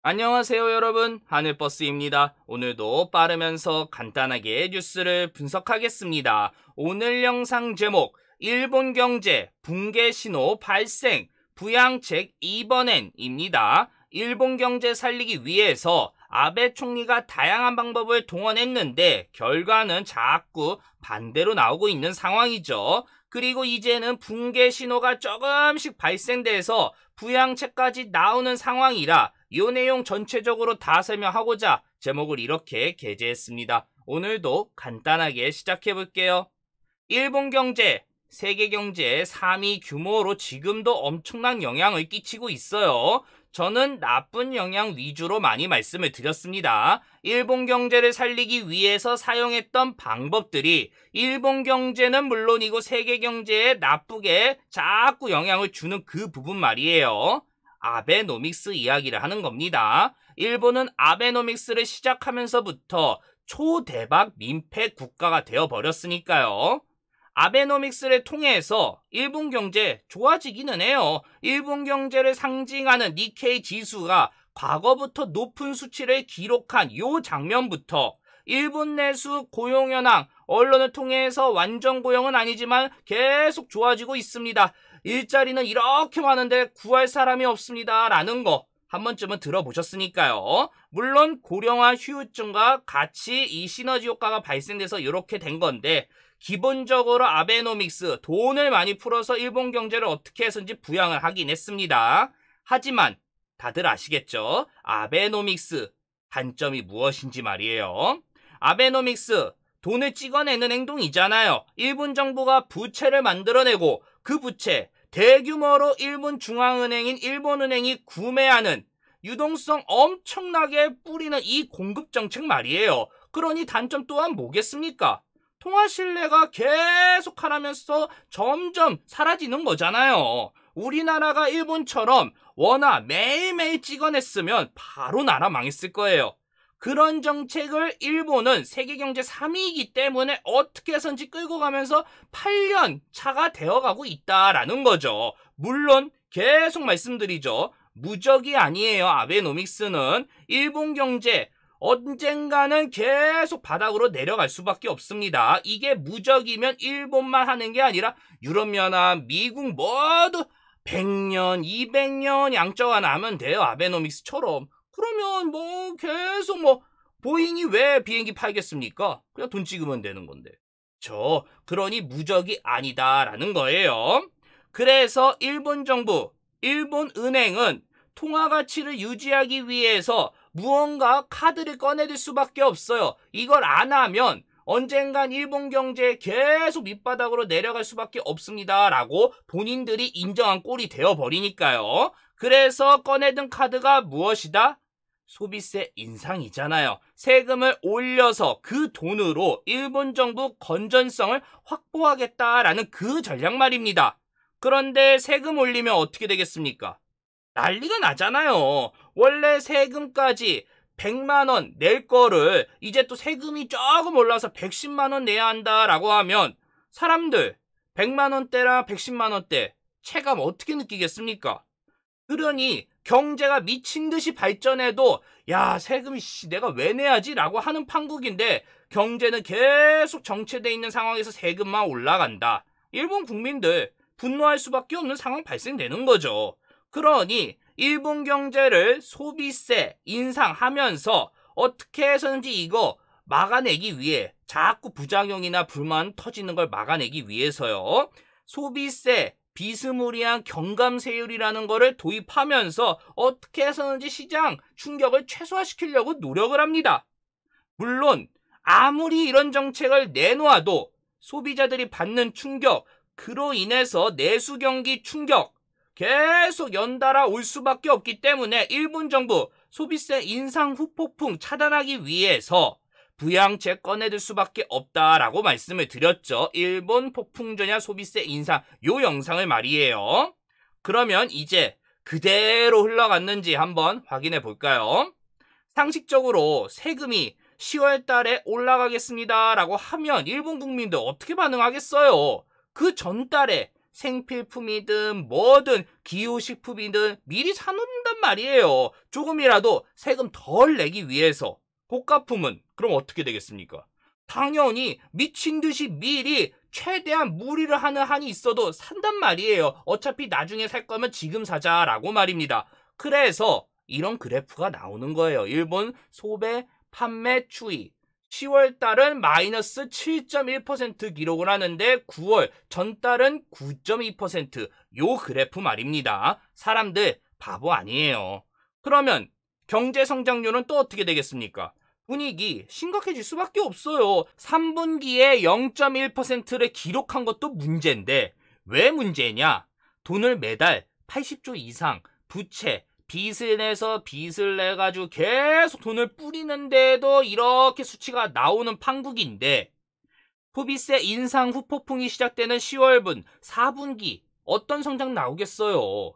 안녕하세요 여러분, 하늘버스입니다. 오늘도 빠르면서 간단하게 뉴스를 분석하겠습니다. 오늘 영상 제목, 일본 경제 붕괴 신호 발생, 부양책 이번엔입니다. 일본 경제 살리기 위해서 아베 총리가 다양한 방법을 동원했는데 결과는 자꾸 반대로 나오고 있는 상황이죠. 그리고 이제는 붕괴 신호가 조금씩 발생돼서 부양책까지 나오는 상황이라 이 내용 전체적으로 다 설명하고자 제목을 이렇게 게재했습니다. 오늘도 간단하게 시작해볼게요. 일본 경제, 세계 경제의 3위 규모로 지금도 엄청난 영향을 끼치고 있어요. 저는 나쁜 영향 위주로 많이 말씀을 드렸습니다. 일본 경제를 살리기 위해서 사용했던 방법들이 일본 경제는 물론이고 세계 경제에 나쁘게 자꾸 영향을 주는 그 부분 말이에요. 아베노믹스 이야기를 하는 겁니다. 일본은 아베노믹스를 시작하면서부터 초대박 민폐 국가가 되어버렸으니까요. 아베노믹스를 통해서 일본 경제 좋아지기는 해요. 일본 경제를 상징하는 니케이 지수가 과거부터 높은 수치를 기록한 이 장면부터 일본 내수 고용 현황, 언론을 통해서 완전 고용은 아니지만 계속 좋아지고 있습니다. 일자리는 이렇게 많은데 구할 사람이 없습니다 라는 거 한 번쯤은 들어보셨으니까요. 물론 고령화 휴유증과 같이 이 시너지 효과가 발생돼서 이렇게 된 건데, 기본적으로 아베노믹스, 돈을 많이 풀어서 일본 경제를 어떻게 해서인지 부양을 하긴 했습니다. 하지만 다들 아시겠죠? 아베노믹스 단점이 무엇인지 말이에요. 아베노믹스, 돈을 찍어내는 행동이잖아요. 일본 정부가 부채를 만들어내고 그 부채, 대규모로 일본 중앙은행인 일본은행이 구매하는, 유동성 엄청나게 뿌리는 이 공급 정책 말이에요. 그러니 단점 또한 뭐겠습니까? 통화 신뢰가 계속 하라면서 점점 사라지는 거잖아요. 우리나라가 일본처럼 원화 매일매일 찍어냈으면 바로 나라 망했을 거예요. 그런 정책을 일본은 세계경제 3위이기 때문에 어떻게 해서인지 끌고 가면서 8년 차가 되어가고 있다라는 거죠. 물론 계속 말씀드리죠. 무적이 아니에요. 아베노믹스는 일본 경제 언젠가는 계속 바닥으로 내려갈 수밖에 없습니다. 이게 무적이면 일본만 하는 게 아니라 유럽연합, 미국 모두 100년, 200년 양적 하면 돼요. 아베노믹스처럼. 그러면 계속 보잉이 왜 비행기 팔겠습니까? 그냥 돈 찍으면 되는 건데. 그러니 무적이 아니다라는 거예요. 그래서 일본 정부, 일본 은행은 통화 가치를 유지하기 위해서 무언가 카드를 꺼내들 수밖에 없어요. 이걸 안 하면 언젠간 일본 경제에 계속 밑바닥으로 내려갈 수밖에 없습니다 라고 본인들이 인정한 꼴이 되어버리니까요. 그래서 꺼내든 카드가 무엇이다? 소비세 인상이잖아요. 세금을 올려서 그 돈으로 일본 정부 건전성을 확보하겠다라는 그 전략 말입니다. 그런데 세금 올리면 어떻게 되겠습니까? 난리가 나잖아요. 원래 세금까지 100만원 낼 거를 이제 또 세금이 조금 올라서 110만원 내야 한다라고 하면 사람들 100만원대랑 110만원대 체감 어떻게 느끼겠습니까? 그러니 경제가 미친 듯이 발전해도 야 세금이 내가 왜 내야지 라고 하는 판국인데, 경제는 계속 정체돼 있는 상황에서 세금만 올라간다. 일본 국민들 분노할 수밖에 없는 상황 발생되는 거죠. 그러니 일본 경제를 소비세 인상하면서 어떻게 해서든지 이거 막아내기 위해, 자꾸 부작용이나 불만 터지는 걸 막아내기 위해서요, 소비세 비스무리한 경감세율이라는 거를 도입하면서 어떻게 해서든지 시장 충격을 최소화시키려고 노력을 합니다. 물론 아무리 이런 정책을 내놓아도 소비자들이 받는 충격, 그로 인해서 내수 경기 충격 계속 연달아 올 수밖에 없기 때문에 일본 정부 소비세 인상 후폭풍 차단하기 위해서 부양책 꺼내들 수밖에 없다라고 말씀을 드렸죠. 일본 폭풍전야 소비세 인상, 요 영상을 말이에요. 그러면 이제 그대로 흘러갔는지 한번 확인해 볼까요? 상식적으로 세금이 10월 달에 올라가겠습니다 라고 하면 일본 국민들 어떻게 반응하겠어요? 그 전달에 생필품이든 뭐든 기후식품이든 미리 사놓는단 말이에요. 조금이라도 세금 덜 내기 위해서. 고가품은 그럼 어떻게 되겠습니까? 당연히 미친 듯이 미리 최대한 무리를 하는 한이 있어도 산단 말이에요. 어차피 나중에 살 거면 지금 사자라고 말입니다. 그래서 이런 그래프가 나오는 거예요. 일본 소배 판매 추이. 10월 달은 마이너스 7.1% 기록을 하는데 9월 전달은 9.2%. 요 그래프 말입니다. 사람들 바보 아니에요. 그러면 경제 성장률은 또 어떻게 되겠습니까? 분위기 심각해질 수밖에 없어요. 3분기에 0.1%를 기록한 것도 문제인데 왜 문제냐? 돈을 매달 80조 이상 부채, 빚을 내서 빚을 내가지고 계속 돈을 뿌리는데도 이렇게 수치가 나오는 판국인데 소비세 인상 후폭풍이 시작되는 10월분 4분기 어떤 성장 나오겠어요?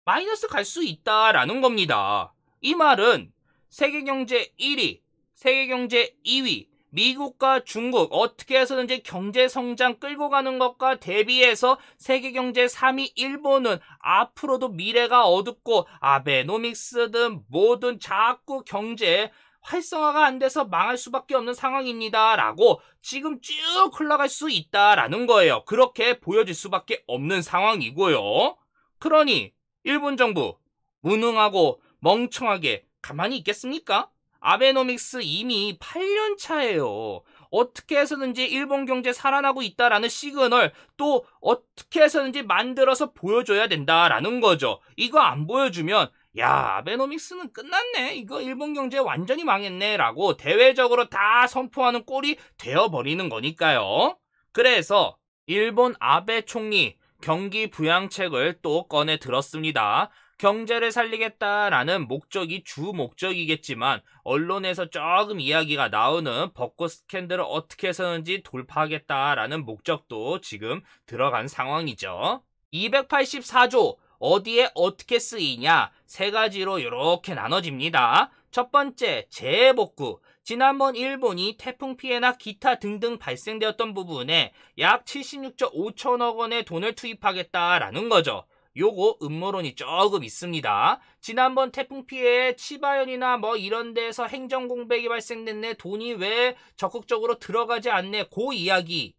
마이너스 갈 수 있다라는 겁니다. 이 말은 세계경제 1위, 세계경제 2위, 미국과 중국 어떻게 해서든지 경제성장 끌고 가는 것과 대비해서 세계경제 3위 일본은 앞으로도 미래가 어둡고 아베노믹스든 뭐든 자꾸 경제 활성화가 안 돼서 망할 수밖에 없는 상황입니다. 라고 지금 쭉 흘러갈 수 있다라는 거예요. 그렇게 보여질 수밖에 없는 상황이고요. 그러니 일본 정부 무능하고 멍청하게 가만히 있겠습니까? 아베노믹스 이미 8년 차예요. 어떻게 해서든지 일본 경제 살아나고 있다라는 시그널 또 어떻게 해서든지 만들어서 보여줘야 된다라는 거죠. 이거 안 보여주면 야, 아베노믹스는 끝났네. 이거 일본 경제 완전히 망했네. 라고 대외적으로 다 선포하는 꼴이 되어버리는 거니까요. 그래서 일본 아베 총리 경기 부양책을 또 꺼내 들었습니다. 경제를 살리겠다라는 목적이 주 목적이겠지만 언론에서 조금 이야기가 나오는 벚꽃 스캔들을 어떻게 해서든지 돌파하겠다라는 목적도 지금 들어간 상황이죠. 284조 어디에 어떻게 쓰이냐? 세 가지로 이렇게 나눠집니다. 첫 번째, 재해복구. 지난번 일본이 태풍 피해나 기타 등등 발생되었던 부분에 약 76조 5천억 원의 돈을 투입하겠다라는 거죠. 요거 음모론이 조금 있습니다. 지난번 태풍 피해에 치바현이나 뭐 이런 데서 행정공백이 발생됐네, 돈이 왜 적극적으로 들어가지 않네, 그 이야기.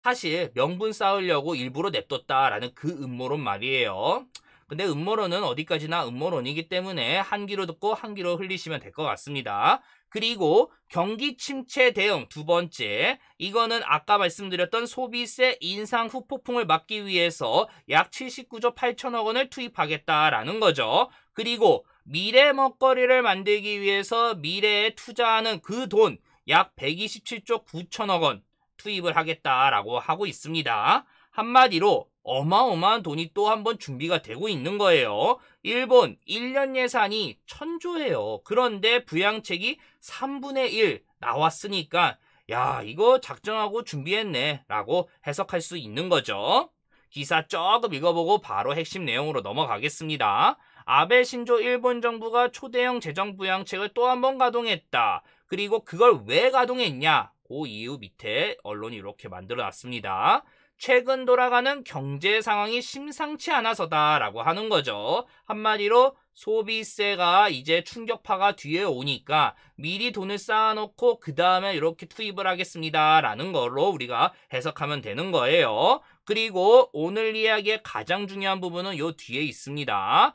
사실 명분 쌓으려고 일부러 냅뒀다라는 그 음모론 말이에요. 근데 음모론은 어디까지나 음모론이기 때문에 한 귀로 듣고 한 귀로 흘리시면 될 것 같습니다. 그리고 경기 침체 대응 두 번째, 이거는 아까 말씀드렸던 소비세 인상 후폭풍을 막기 위해서 약 79조 8천억 원을 투입하겠다라는 거죠. 그리고 미래 먹거리를 만들기 위해서 미래에 투자하는 그 돈 약 127조 9천억 원 투입을 하겠다라고 하고 있습니다. 한마디로 어마어마한 돈이 또 한 번 준비가 되고 있는 거예요. 일본 1년 예산이 1000조예요. 그런데 부양책이 3분의 1 나왔으니까 야, 이거 작정하고 준비했네 라고 해석할 수 있는 거죠. 기사 조금 읽어보고 바로 핵심 내용으로 넘어가겠습니다. 아베 신조 일본 정부가 초대형 재정 부양책을 또 한 번 가동했다. 그리고 그걸 왜 가동했냐? 그 이유 밑에 언론이 이렇게 만들어놨습니다. 최근 돌아가는 경제 상황이 심상치 않아서다라고 하는 거죠. 한마디로 소비세가 이제 충격파가 뒤에 오니까 미리 돈을 쌓아놓고 그 다음에 이렇게 투입을 하겠습니다라는 걸로 우리가 해석하면 되는 거예요. 그리고 오늘 이야기의 가장 중요한 부분은 요 뒤에 있습니다.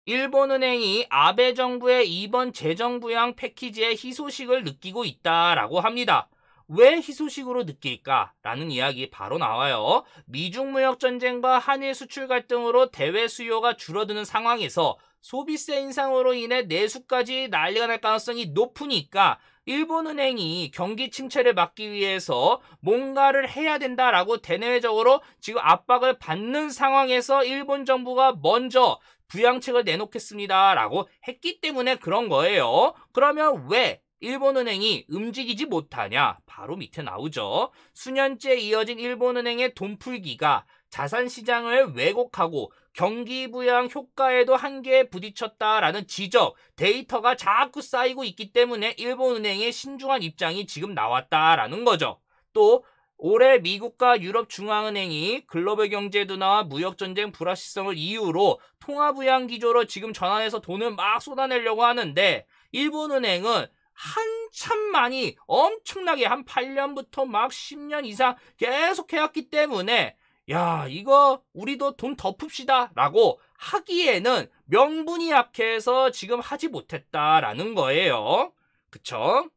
일본은행이 아베 정부의 이번 재정부양 패키지의 희소식을 느끼고 있다라고 합니다. 왜 희소식으로 느낄까라는 이야기 바로 나와요. 미중 무역 전쟁과 한일 수출 갈등으로 대외 수요가 줄어드는 상황에서 소비세 인상으로 인해 내수까지 난리가 날 가능성이 높으니까 일본은행이 경기 침체를 막기 위해서 뭔가를 해야 된다라고 대내외적으로 지금 압박을 받는 상황에서 일본 정부가 먼저 부양책을 내놓겠습니다라고 했기 때문에 그런 거예요. 그러면 왜 일본은행이 움직이지 못하냐? 바로 밑에 나오죠. 수년째 이어진 일본은행의 돈풀기가 자산시장을 왜곡하고 경기 부양 효과에도 한계에 부딪혔다라는 지적, 데이터가 자꾸 쌓이고 있기 때문에 일본은행의 신중한 입장이 지금 나왔다라는 거죠. 또 올해 미국과 유럽중앙은행이 글로벌 경제 둔화와 무역전쟁 불확실성을 이유로 통화부양 기조로 지금 전환해서 돈을 막 쏟아내려고 하는데 일본은행은 한참 많이 엄청나게 한 8년부터 막 10년 이상 계속 해왔기 때문에 야 이거 우리도 돈 더 풉시다 라고 하기에는 명분이 약해서 지금 하지 못했다라는 거예요. 그쵸?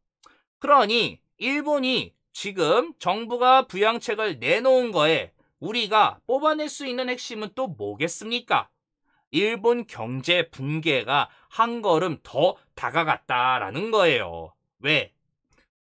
그러니 일본이 지금 정부가 부양책을 내놓은 거에 우리가 뽑아낼 수 있는 핵심은 또 뭐겠습니까? 일본 경제 붕괴가 한 걸음 더 다가갔다라는 거예요. 왜?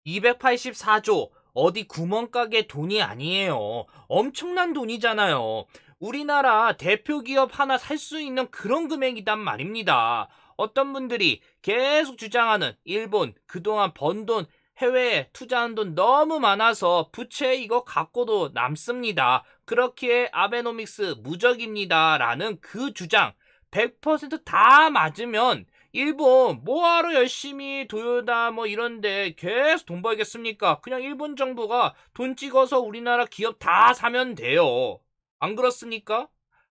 284조 어디 구멍가게 돈이 아니에요. 엄청난 돈이잖아요. 우리나라 대표 기업 하나 살 수 있는 그런 금액이단 말입니다. 어떤 분들이 계속 주장하는 일본 그동안 번 돈, 해외에 투자한 돈 너무 많아서 부채 이거 갖고도 남습니다. 그렇기에 아베노믹스 무적입니다. 라는 그 주장 100%다 맞으면 일본 뭐하러 열심히 도요다 뭐 이런데 계속 돈 벌겠습니까? 그냥 일본 정부가 돈 찍어서 우리나라 기업 다 사면 돼요. 안 그렇습니까?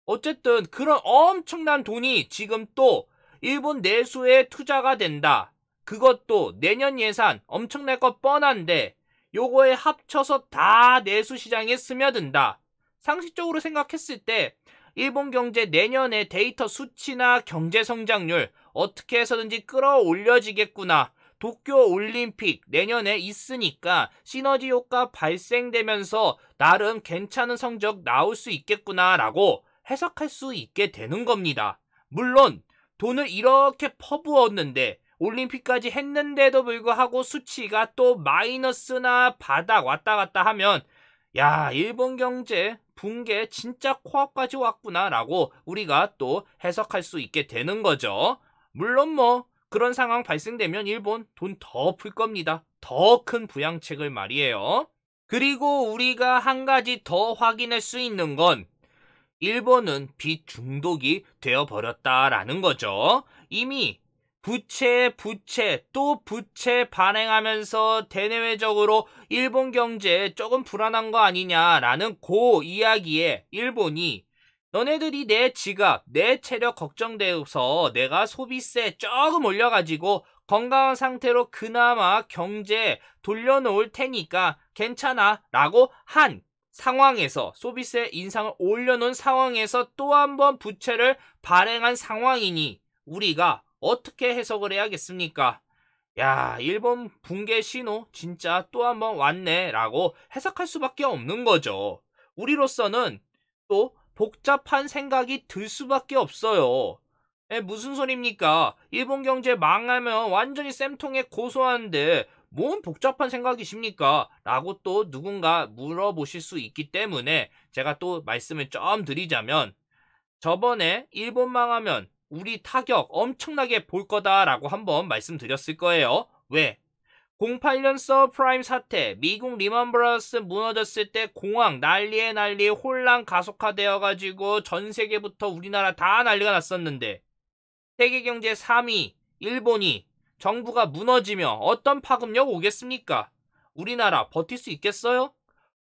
어쨌든 그런 엄청난 돈이 지금 또 일본 내수에 투자가 된다. 그것도 내년 예산 엄청날 거 뻔한데 요거에 합쳐서 다 내수 시장에 스며든다. 상식적으로 생각했을 때 일본 경제 내년에 데이터 수치나 경제 성장률 어떻게 해서든지 끌어올려지겠구나. 도쿄 올림픽 내년에 있으니까 시너지 효과 발생되면서 나름 괜찮은 성적 나올 수 있겠구나라고 해석할 수 있게 되는 겁니다. 물론 돈을 이렇게 퍼부었는데 올림픽까지 했는데도 불구하고 수치가 또 마이너스나 바닥 왔다 갔다 하면 야 일본 경제 붕괴 진짜 코앞까지 왔구나라고 우리가 또 해석할 수 있게 되는 거죠. 물론 뭐 그런 상황 발생되면 일본 돈 더 풀 겁니다. 더 큰 부양책을 말이에요. 그리고 우리가 한 가지 더 확인할 수 있는 건 일본은 빚 중독이 되어버렸다라는 거죠. 이미 부채 또 부채 발행하면서 대내외적으로 일본 경제 조금 불안한 거 아니냐라는 그 이야기에 일본이 너네들이 내 지갑, 내 체력 걱정돼서 내가 소비세 조금 올려가지고 건강한 상태로 그나마 경제 돌려놓을 테니까 괜찮아 라고 한 상황에서 소비세 인상을 올려놓은 상황에서 또 한 번 부채를 발행한 상황이니 우리가 어떻게 해석을 해야겠습니까? 야, 일본 붕괴 신호 진짜 또 한 번 왔네 라고 해석할 수밖에 없는 거죠. 우리로서는 또 복잡한 생각이 들 수밖에 없어요. 무슨 소리입니까? 일본 경제 망하면 완전히 쌤통에 고소하는데 뭔 복잡한 생각이십니까? 라고 또 누군가 물어보실 수 있기 때문에 제가 또 말씀을 좀 드리자면 저번에 일본 망하면 우리 타격 엄청나게 볼 거다라고 한번 말씀드렸을 거예요. 왜? 08년 서프라임 사태, 미국 리먼 브라더스 무너졌을 때 공황, 난리에 난리, 혼란 가속화되어가지고 전 세계부터 우리나라 다 난리가 났었는데 세계 경제 3위 일본이 정부가 무너지며 어떤 파급력 오겠습니까? 우리나라 버틸 수 있겠어요?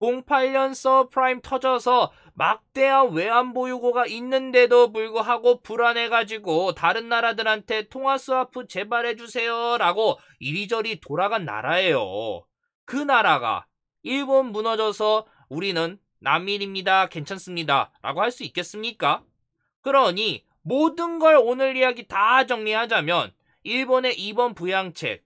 08년 서프라임 터져서 막대한 외환보유고가 있는데도 불구하고 불안해가지고 다른 나라들한테 통화스와프 제발해주세요 라고 이리저리 돌아간 나라예요. 그 나라가 일본 무너져서 우리는 난민입니다 괜찮습니다 라고 할 수 있겠습니까? 그러니 모든 걸 오늘 이야기 다 정리하자면 일본의 이번 부양책,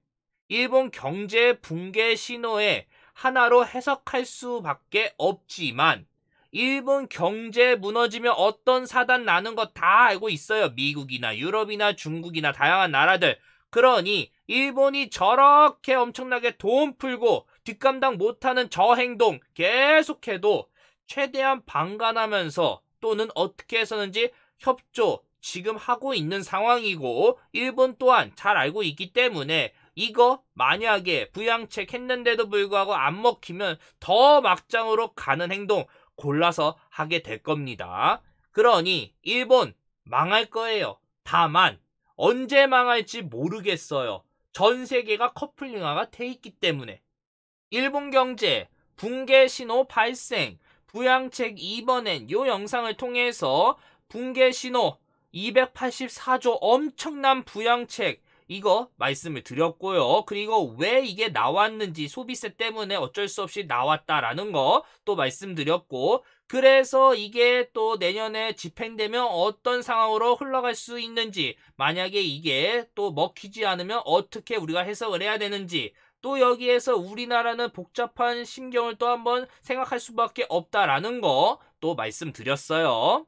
일본 경제 붕괴 신호에 하나로 해석할 수밖에 없지만 일본 경제 무너지면 어떤 사단 나는 거 다 알고 있어요. 미국이나 유럽이나 중국이나 다양한 나라들. 그러니 일본이 저렇게 엄청나게 돈 풀고 뒷감당 못하는 저 행동 계속해도 최대한 방관하면서 또는 어떻게 해서는지 협조 지금 하고 있는 상황이고 일본 또한 잘 알고 있기 때문에 이거 만약에 부양책 했는데도 불구하고 안 먹히면 더 막장으로 가는 행동 골라서 하게 될 겁니다. 그러니 일본 망할 거예요. 다만 언제 망할지 모르겠어요. 전 세계가 커플링화가 돼 있기 때문에 일본 경제 붕괴 신호 발생. 부양책 2번엔 요 영상을 통해서 붕괴 신호 284조 엄청난 부양책 이거 말씀을 드렸고요. 그리고 왜 이게 나왔는지 소비세 때문에 어쩔 수 없이 나왔다라는 거 또 말씀드렸고, 그래서 이게 또 내년에 집행되면 어떤 상황으로 흘러갈 수 있는지, 만약에 이게 또 먹히지 않으면 어떻게 우리가 해석을 해야 되는지, 또 여기에서 우리나라는 복잡한 심경을 또 한번 생각할 수밖에 없다라는 거 또 말씀드렸어요.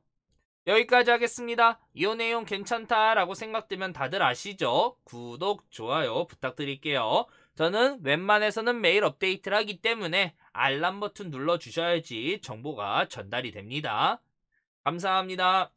여기까지 하겠습니다. 이 내용 괜찮다라고 생각되면 다들 아시죠? 구독, 좋아요 부탁드릴게요. 저는 웬만해서는 매일 업데이트를 하기 때문에 알람 버튼 눌러주셔야지 정보가 전달이 됩니다. 감사합니다.